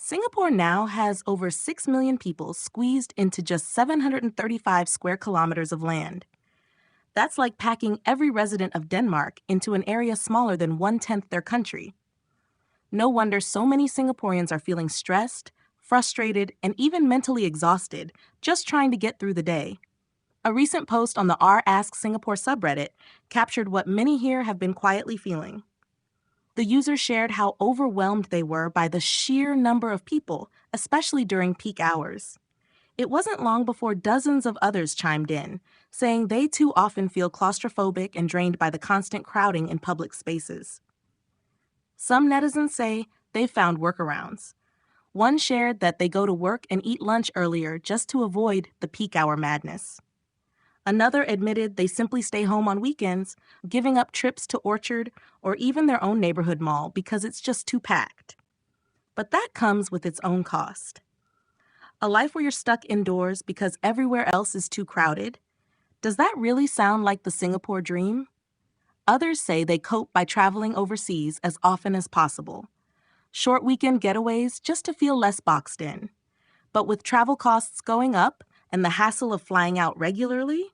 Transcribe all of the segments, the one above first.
Singapore now has over 6 million people squeezed into just 735 square kilometers of land. That's like packing every resident of Denmark into an area smaller than one-tenth their country. No wonder so many Singaporeans are feeling stressed, frustrated, and even mentally exhausted just trying to get through the day. A recent post on the r Ask Singapore subreddit captured what many here have been quietly feeling. The user shared how overwhelmed they were by the sheer number of people, especially during peak hours. It wasn't long before dozens of others chimed in, saying they too often feel claustrophobic and drained by the constant crowding in public spaces. Some netizens say they've found workarounds. One shared that they go to work and eat lunch earlier just to avoid the peak hour madness. Another admitted they simply stay home on weekends, giving up trips to Orchard or even their own neighborhood mall because it's just too packed. But that comes with its own cost. A life where you're stuck indoors because everywhere else is too crowded? Does that really sound like the Singapore dream? Others say they cope by traveling overseas as often as possible. Short weekend getaways just to feel less boxed in. But with travel costs going up and the hassle of flying out regularly,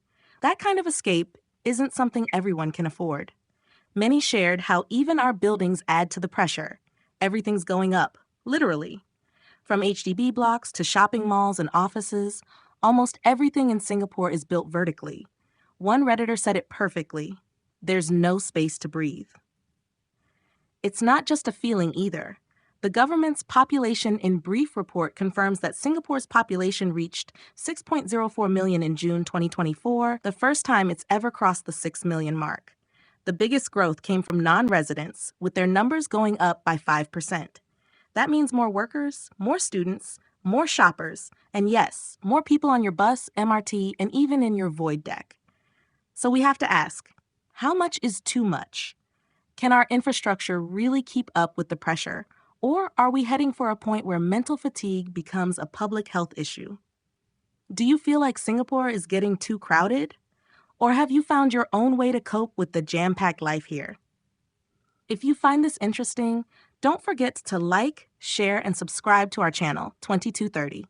that kind of escape isn't something everyone can afford. Many shared how even our buildings add to the pressure. Everything's going up, literally. From HDB blocks to shopping malls and offices, almost everything in Singapore is built vertically. One Redditor said it perfectly: there's no space to breathe. It's not just a feeling either. The government's Population in Brief report confirms that Singapore's population reached 6.04 million in June 2024, the first time it's ever crossed the 6 million mark. The biggest growth came from non-residents, with their numbers going up by 5%. That means more workers, more students, more shoppers, and yes, more people on your bus, MRT, and even in your void deck. So we have to ask, how much is too much? Can our infrastructure really keep up with the pressure? Or are we heading for a point where mental fatigue becomes a public health issue? Do you feel like Singapore is getting too crowded? Or have you found your own way to cope with the jam-packed life here? If you find this interesting, don't forget to like, share, and subscribe to our channel, 2230.